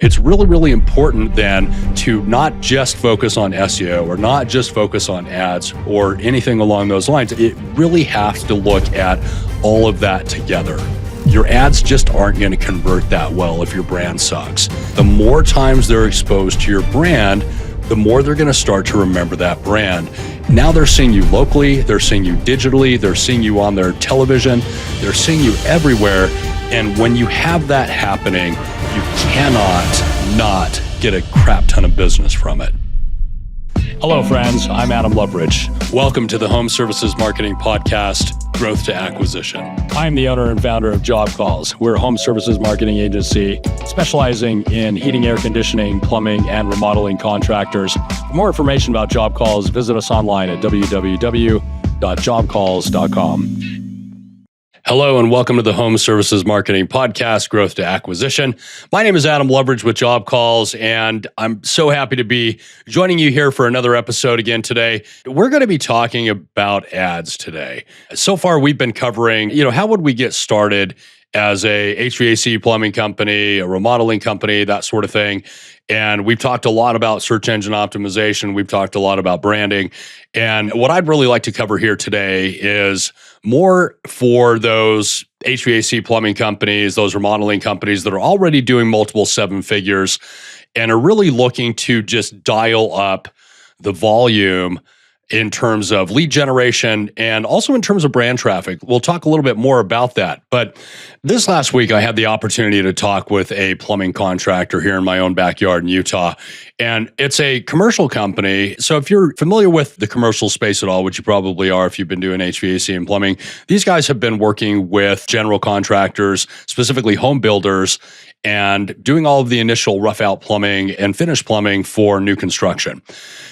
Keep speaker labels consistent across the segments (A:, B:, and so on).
A: It's really, really important then to not just focus on SEO or not just focus on ads or anything along those lines. It really has to look at all of that together. Your ads just aren't going to convert that well if your brand sucks. The more times they're exposed to your brand, the more they're going to start to remember that brand. Now they're seeing you locally, they're seeing you digitally, they're seeing you on their television, they're seeing you everywhere. And when you have that happening, you cannot not get a crap ton of business from it. Hello, friends. I'm Adam Loveridge. Welcome to the Home Services Marketing Podcast, Growth to Acquisition. I'm the owner and founder of Job Calls. We're a home services marketing agency specializing in heating, air conditioning, plumbing, and remodeling contractors. For more information about Job Calls, visit us online at www.jobcalls.com. Hello and welcome to the Home Services Marketing Podcast, Growth to Acquisition. My name is Adam Loveridge with Job Calls, and I'm so happy to be joining you here for another episode again today. We're going to be talking about ads today. So far, we've been covering, how would we get started as a HVAC plumbing company, a remodeling company, that sort of thing. And we've talked a lot about search engine optimization. We've talked a lot about branding. And what I'd really like to cover here today is more for those HVAC plumbing companies, those remodeling companies that are already doing multiple seven figures and are really looking to just dial up the volume in terms of lead generation and also in terms of brand traffic. We'll talk a little bit more about that. But this last week, I had the opportunity to talk with a plumbing contractor here in my own backyard in Utah. And it's a commercial company. So if you're familiar with the commercial space at all, which you probably are if you've been doing HVAC and plumbing, these guys have been working with general contractors, specifically home builders, and doing all of the initial rough out plumbing and finished plumbing for new construction.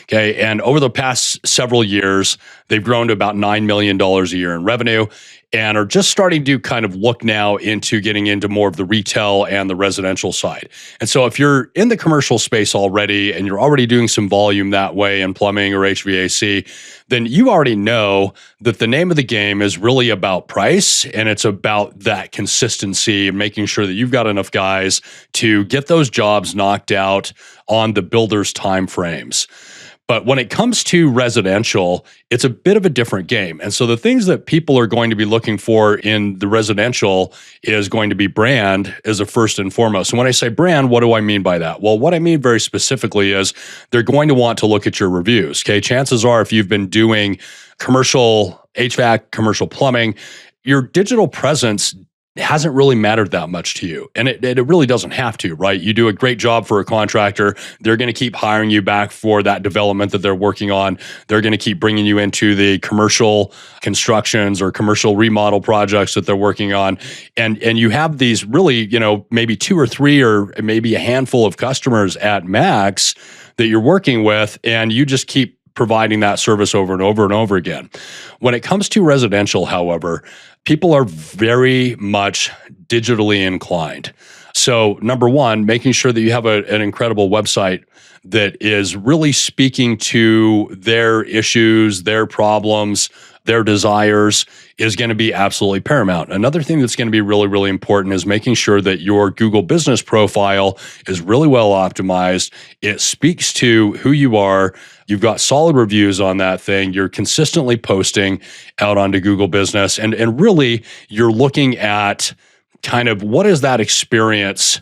A: Okay. And over the past several years, they've grown to about $9 million a year in revenue and are just starting to kind of look now into getting into more of the retail and the residential side. And so if you're in the commercial space already and you're already doing some volume that way in plumbing or HVAC, then you already know that the name of the game is really about price, and it's about that consistency and making sure that you've got enough guys to get those jobs knocked out on the builder's time frames. But when it comes to residential, it's a bit of a different game. And so the things that people are going to be looking for in the residential is going to be brand as a first and foremost. And when I say brand, what do I mean by that? Well, what I mean very specifically is they're going to want to look at your reviews. Okay, chances are if you've been doing commercial HVAC, commercial plumbing, your digital presence hasn't really mattered that much to you. And it really doesn't have to, right? You do a great job for a contractor. They're going to keep hiring you back for that development that they're working on. They're going to keep bringing you into the commercial constructions or commercial remodel projects that they're working on. And you have these really, maybe two or three or maybe a handful of customers at max that you're working with, and you just keep providing that service over and over and over again. When it comes to residential, however, people are very much digitally inclined. So number one, making sure that you have an incredible website that is really speaking to their issues, their problems, their desires is going to be absolutely paramount. Another thing that's going to be really, really important is making sure that your Google business profile is really well optimized. It speaks to who you are. You've got solid reviews on that thing. You're consistently posting out onto Google Business. And really, you're looking at kind of what is that experience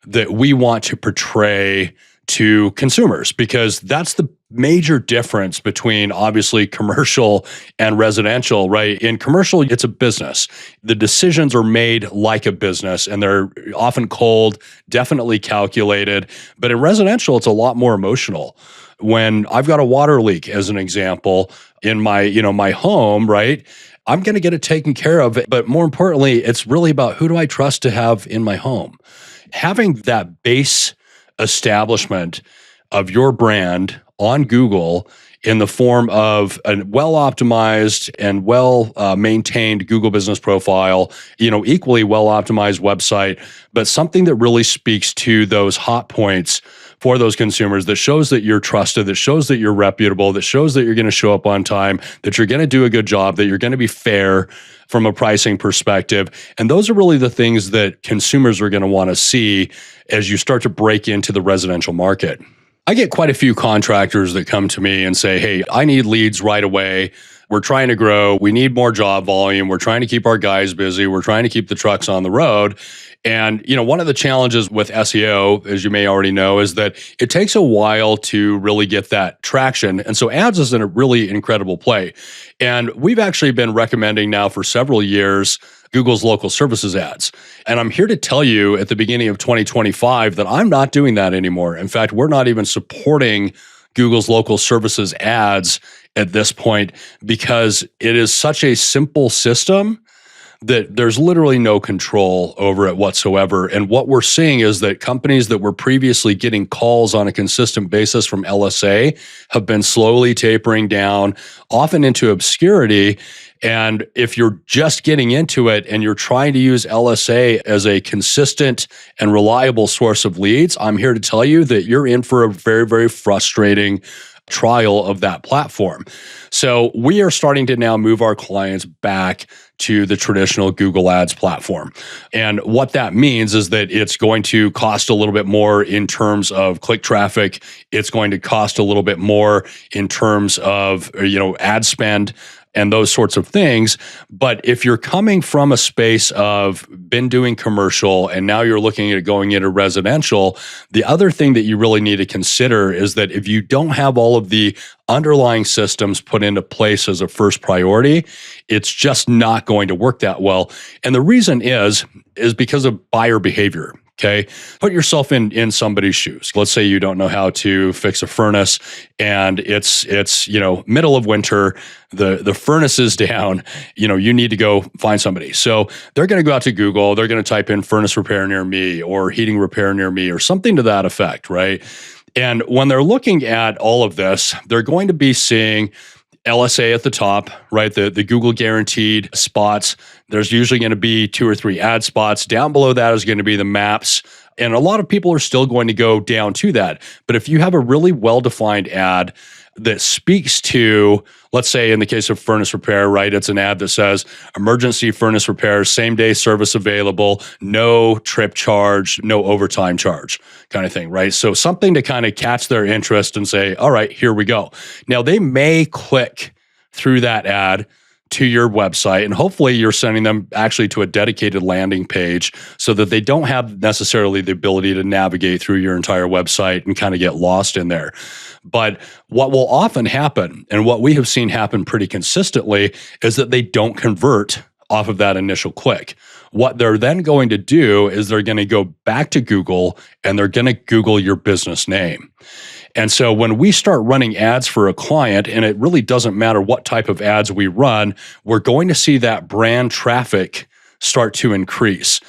A: that we want to portray to consumers, because that's the major difference between obviously commercial and residential, right? In commercial, it's a business. The decisions are made like a business and they're often cold, definitely calculated. But in residential, it's a lot more emotional. When I've got a water leak, as an example, in my, my home, right? I'm going to get it taken care of. But more importantly, it's really about who do I trust to have in my home? Having that base establishment of your brand on Google in the form of a well-optimized and well-maintained Google business profile, equally well-optimized website, but something that really speaks to those hot points for those consumers that shows that you're trusted, that shows that you're reputable, that shows that you're going to show up on time, that you're going to do a good job, that you're going to be fair from a pricing perspective. And those are really the things that consumers are going to want to see as you start to break into the residential market. I get quite a few contractors that come to me and say, hey, I need leads right away. We're trying to grow. We need more job volume. We're trying to keep our guys busy. We're trying to keep the trucks on the road. And, one of the challenges with SEO, as you may already know, is that it takes a while to really get that traction. And so ads is a really incredible play. And we've actually been recommending now for several years Google's local services ads. And I'm here to tell you at the beginning of 2025 that I'm not doing that anymore. In fact, we're not even supporting Google's local services ads at this point because it is such a simple system that there's literally no control over it whatsoever. And what we're seeing is that companies that were previously getting calls on a consistent basis from LSA have been slowly tapering down, often into obscurity. And if you're just getting into it and you're trying to use LSA as a consistent and reliable source of leads, I'm here to tell you that you're in for a very, very frustrating trial of that platform. So we are starting to now move our clients back to the traditional Google Ads platform. And what that means is that it's going to cost a little bit more in terms of click traffic. It's going to cost a little bit more in terms of, ad spend and those sorts of things. But if you're coming from a space of been doing commercial and now you're looking at going into residential, the other thing that you really need to consider is that if you don't have all of the underlying systems put into place as a first priority, it's just not going to work that well. And the reason is because of buyer behavior. Okay. Put yourself in somebody's shoes. Let's say you don't know how to fix a furnace and it's middle of winter, the furnace is down, you need to go find somebody. So they're going to go out to Google, they're going to type in furnace repair near me or heating repair near me or something to that effect, right? And when they're looking at all of this, they're going to be seeing LSA at the top, right? The Google guaranteed spots. There's usually going to be 2 or 3 ad spots. Down below that is going to be the maps. And a lot of people are still going to go down to that. But if you have a really well-defined ad that speaks to, let's say in the case of furnace repair, right? It's an ad that says emergency furnace repair, same day service available, no trip charge, no overtime charge kind of thing, right? So something to kind of catch their interest and say, all right, here we go. Now they may click through that ad to your website, and hopefully you're sending them actually to a dedicated landing page so that they don't have necessarily the ability to navigate through your entire website and kind of get lost in there. But what will often happen, and what we have seen happen pretty consistently, is that they don't convert off of that initial click. What they're then going to do is they're going to go back to Google and they're going to Google your business name. And so when we start running ads for a client, and it really doesn't matter what type of ads we run, we're going to see that brand traffic start to increase.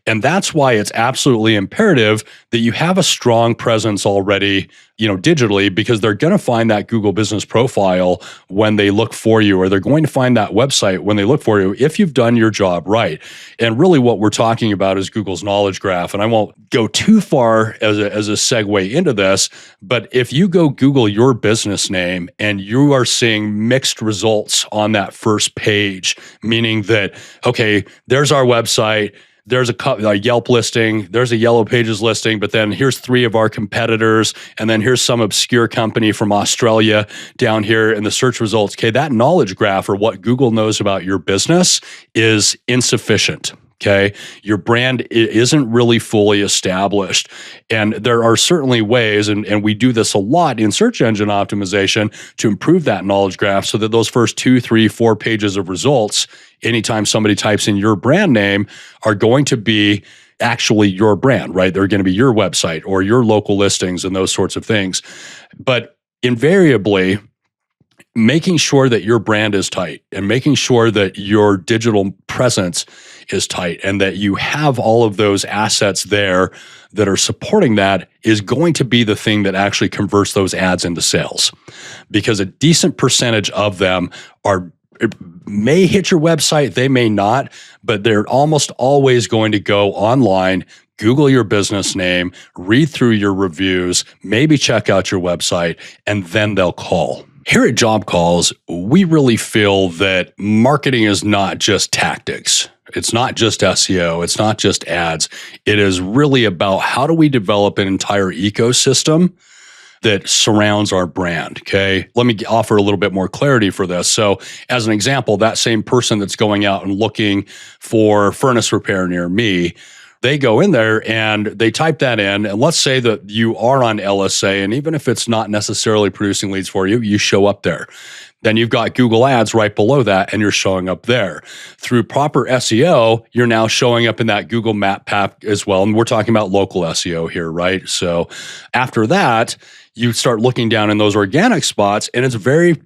A: And that's why it's absolutely imperative that you have a strong presence already, digitally, because they're going to find that Google business profile when they look for you, or they're going to find that website when they look for you if you've done your job right. And really what we're talking about is Google's knowledge graph. And I won't go too far as a segue into this, but if you go Google your business name and you are seeing mixed results on that first page, meaning that, okay, there's our website, there's a Yelp listing, there's a Yellow Pages listing, but then here's 3 of our competitors, and then here's some obscure company from Australia down here in the search results. Okay, that knowledge graph, or what Google knows about your business, is insufficient. Okay, your brand isn't really fully established. And there are certainly ways, and we do this a lot in search engine optimization, to improve that knowledge graph so that those first 2, 3, 4 pages of results, anytime somebody types in your brand name, are going to be actually your brand, right? They're going to be your website or your local listings and those sorts of things. But invariably, making sure that your brand is tight and making sure that your digital presence is tight and that you have all of those assets there that are supporting that is going to be the thing that actually converts those ads into sales. Because a decent percentage of them may hit your website, they may not, but they're almost always going to go online, Google your business name, read through your reviews, maybe check out your website, and then they'll call. Here at Job Calls, we really feel that marketing is not just tactics. It's not just SEO. It's not just ads. It is really about how do we develop an entire ecosystem that surrounds our brand, okay? Let me offer a little bit more clarity for this. So as an example, that same person that's going out and looking for furnace repair near me, they go in there and they type that in, and let's say that you are on LSA, and even if it's not necessarily producing leads for you, you show up there. Then you've got Google Ads right below that, and you're showing up there. Through proper SEO, you're now showing up in that Google Map pack as well. And we're talking about local SEO here, right? So after that, you start looking down in those organic spots, and it's very,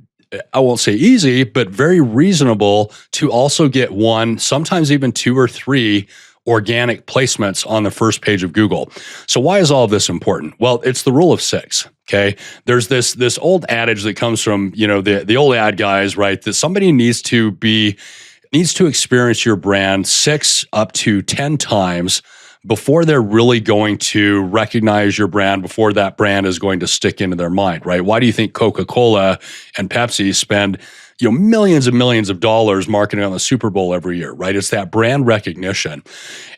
A: I won't say easy, but very reasonable to also get one, sometimes even 2 or 3 organic placements on the first page of Google. So why is all of this important? Well, it's the rule of 6. Okay. There's this old adage that comes from, the old ad guys, right? That somebody needs to experience your brand 6 up to 10 times before they're really going to recognize your brand, before that brand is going to stick into their mind, right? Why do you think Coca-Cola and Pepsi spend millions and millions of dollars marketing on the Super Bowl every year, right? It's that brand recognition.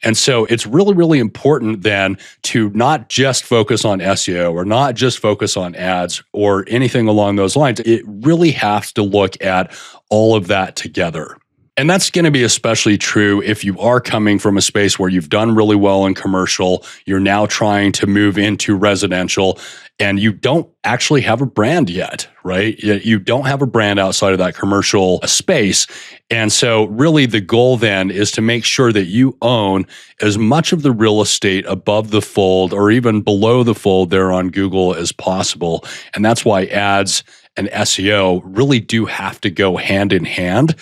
A: And so it's really, really important then to not just focus on SEO or not just focus on ads or anything along those lines. It really has to look at all of that together. And that's going to be especially true if you are coming from a space where you've done really well in commercial, you're now trying to move into residential, and you don't actually have a brand yet, right? You don't have a brand outside of that commercial space. And so really the goal then is to make sure that you own as much of the real estate above the fold or even below the fold there on Google as possible. And that's why ads and SEO really do have to go hand in hand,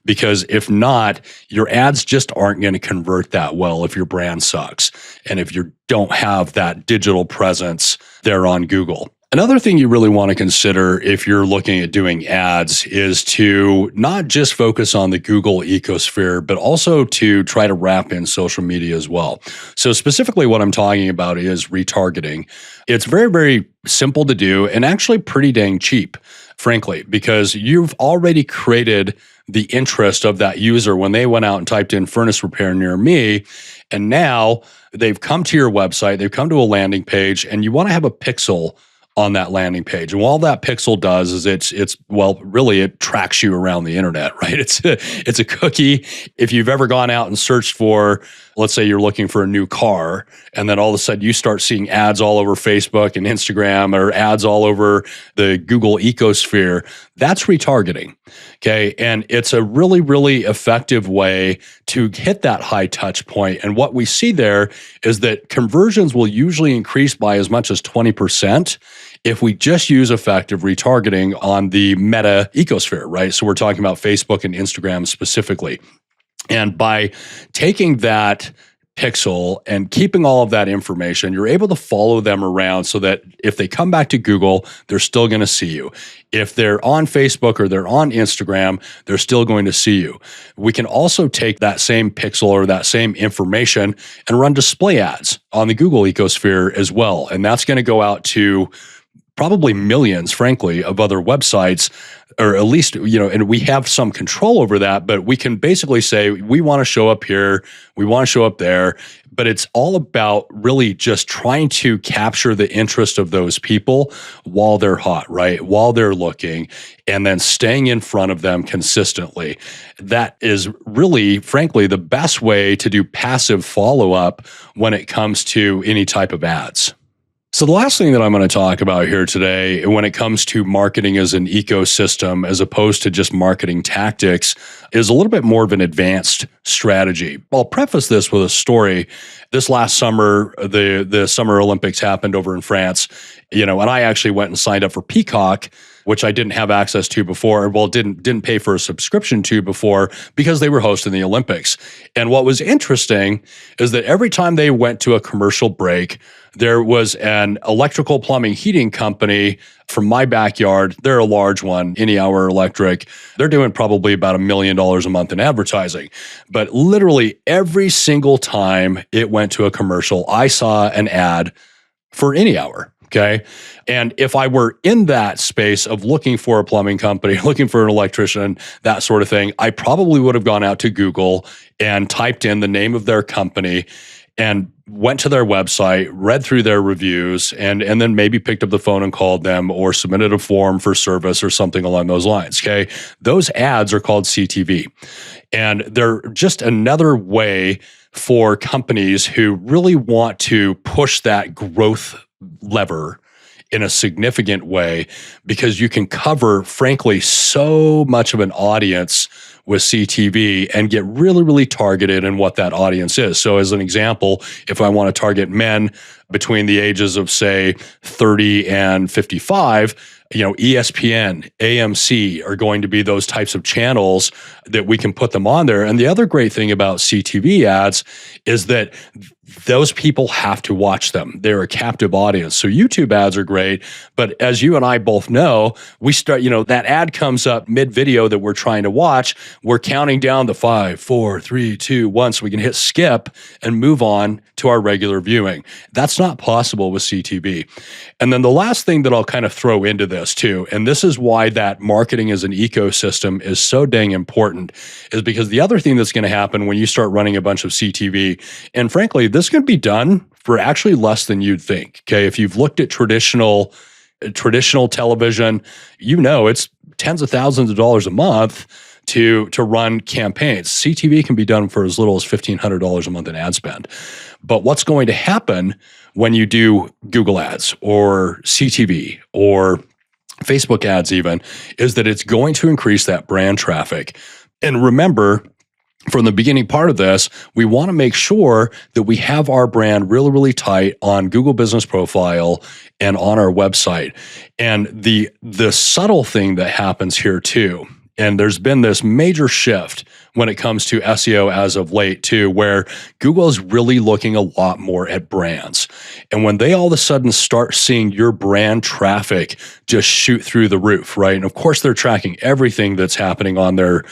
A: because if not, your ads just aren't going to convert that well if your brand sucks and if you don't have that digital presence there on Google. Another thing you really want to consider if you're looking at doing ads is to not just focus on the Google ecosphere, but also to try to wrap in social media as well. So specifically what I'm talking about is retargeting. It's very, very simple to do and actually pretty dang cheap, frankly, because you've already created the interest of that user when they went out and typed in furnace repair near me. And now they've come to your website, they've come to a landing page, and you want to have a pixel on that landing page. And all that pixel does is it tracks you around the internet, right? It's a cookie. If you've ever gone out and searched for, let's say you're looking for a new car, and then all of a sudden you start seeing ads all over Facebook and Instagram or ads all over the Google ecosphere, that's retargeting. Okay. And it's a really, really effective way to hit that high touch point. And what we see there is that conversions will usually increase by as much as 20% if we just use effective retargeting on the Meta ecosphere, right? So we're talking about Facebook and Instagram specifically. And by taking that pixel and keeping all of that information, you're able to follow them around so that if they come back to Google, they're still going to see you. If they're on Facebook or they're on Instagram, they're still going to see you. We can also take that same pixel or that same information and run display ads on the Google ecosphere as well. And that's going to go out to probably millions, frankly, of other websites, or at least, and we have some control over that, but we can basically say, we want to show up here, we want to show up there, but it's all about really just trying to capture the interest of those people while they're hot, right? While they're looking, and then staying in front of them consistently. That is really, frankly, the best way to do passive follow-up when it comes to any type of ads. So the last thing that I'm going to talk about here today, when it comes to marketing as an ecosystem, as opposed to just marketing tactics, is a little bit more of an advanced strategy. I'll preface this with a story. This last summer, the Summer Olympics happened over in France, and I actually went and signed up for Peacock, which I didn't have access to before. Well, didn't pay for a subscription to before because they were hosting the Olympics. And what was interesting is that every time they went to a commercial break, there was an electrical plumbing heating company from my backyard. They're a large one, Any Hour Electric. They're doing probably about $1 million a month in advertising. But literally every single time it went went to a commercial, I saw an ad for any hour. Okay. And if I were in that space of looking for a plumbing company, looking for an electrician, that sort of thing, I probably would have gone out to Google and typed in the name of their company and went to their website, read through their reviews, and then maybe picked up the phone and called them or submitted a form for service or something along those lines. Okay. Those ads are called CTV. And they're just another way for companies who really want to push that growth lever in a significant way, because you can cover, frankly, so much of an audience with CTV and get really, really targeted in what that audience is. So as an example, if I want to target men between the ages of, say, 30 and 55, ESPN, AMC are going to be those types of channels that we can put them on there. And the other great thing about CTV ads is that those people have to watch them. They're a captive audience. So YouTube ads are great, but as you and I both know, we start, that ad comes up mid-video that we're trying to watch. We're counting down the 5, 4, 3, 2, 1, so we can hit skip and move on to our regular viewing. That's not possible with CTV. And then the last thing that I'll kind of throw into this too, and this is why that marketing as an ecosystem is so dang important, is because the other thing that's going to happen when you start running a bunch of CTV, and frankly, this can be done for actually less than you'd think. Okay, if you've looked at traditional television, it's tens of thousands of dollars a month to run campaigns. CTV can be done for as little as $1,500 a month in ad spend. But what's going to happen when you do Google ads or CTV or Facebook ads even, is that it's going to increase that brand traffic. And remember, from the beginning part of this, we want to make sure that we have our brand really, really tight on Google Business Profile and on our website. And the subtle thing that happens here too, and there's been this major shift when it comes to SEO as of late too, where Google is really looking a lot more at brands. And when they all of a sudden start seeing your brand traffic just shoot through the roof, right? And of course, they're tracking everything that's happening on their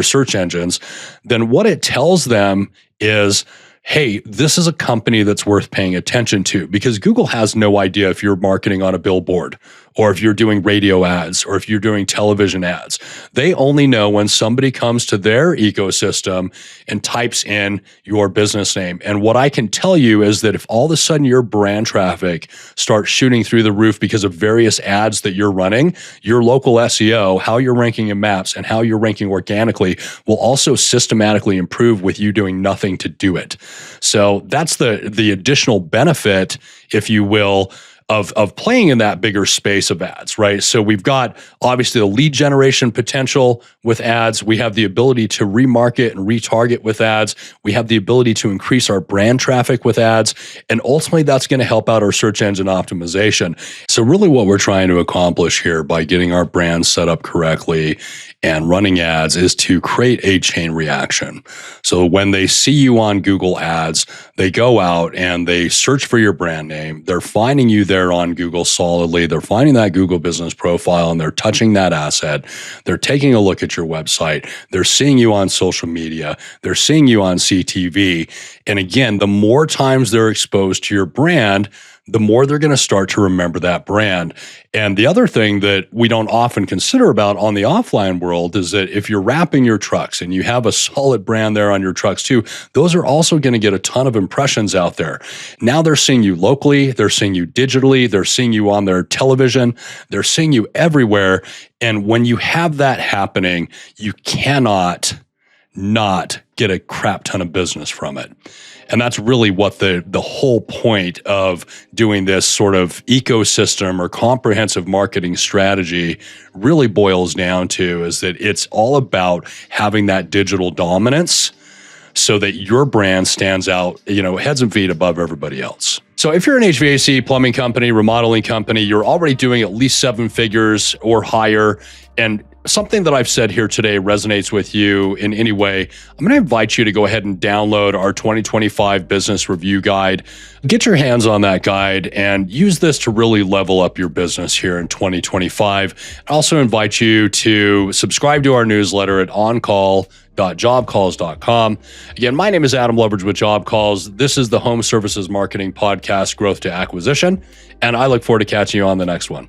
A: search engines. Then what it tells them is, hey, this is a company that's worth paying attention to, because Google has no idea if you're marketing on a billboard or if you're doing radio ads or if you're doing television ads. They only know when somebody comes to their ecosystem and types in your business name. And what I can tell you is that if all of a sudden your brand traffic starts shooting through the roof because of various ads that you're running, your local SEO, how you're ranking in maps and how you're ranking organically will also systematically improve with you doing nothing to do it. So that's the additional benefit, if you will, of playing in that bigger space of ads, right? So we've got obviously the lead generation potential with ads. We have the ability to remarket and retarget with ads. We have the ability to increase our brand traffic with ads. And ultimately, that's going to help out our search engine optimization. So really what we're trying to accomplish here by getting our brand set up correctly and running ads is to create a chain reaction. So when they see you on Google Ads, they go out and they search for your brand name. They're finding you there on Google solidly. They're finding that Google Business Profile and they're touching that asset. They're taking a look at your website. They're seeing you on social media. They're seeing you on CTV. And again, the more times they're exposed to your brand, the more they're going to start to remember that brand. And the other thing that we don't often consider about on the offline world is that if you're wrapping your trucks and you have a solid brand there on your trucks too, those are also going to get a ton of impressions out there. Now they're seeing you locally, they're seeing you digitally, they're seeing you on their television, they're seeing you everywhere. And when you have that happening, you cannot not get a crap ton of business from it. And that's really what the whole point of doing this sort of ecosystem or comprehensive marketing strategy really boils down to, is that it's all about having that digital dominance so that your brand stands out, heads and feet above everybody else. So if you're an HVAC, plumbing company, remodeling company, you're already doing at least 7 figures or higher, and something that I've said here today resonates with you in any way, I'm going to invite you to go ahead and download our 2025 Business Review Guide. Get your hands on that guide and use this to really level up your business here in 2025. I also invite you to subscribe to our newsletter at oncall.jobcalls.com. Again, my name is Adam Loveridge with Job Calls. This is the Home Services Marketing Podcast, Growth to Acquisition, and I look forward to catching you on the next one.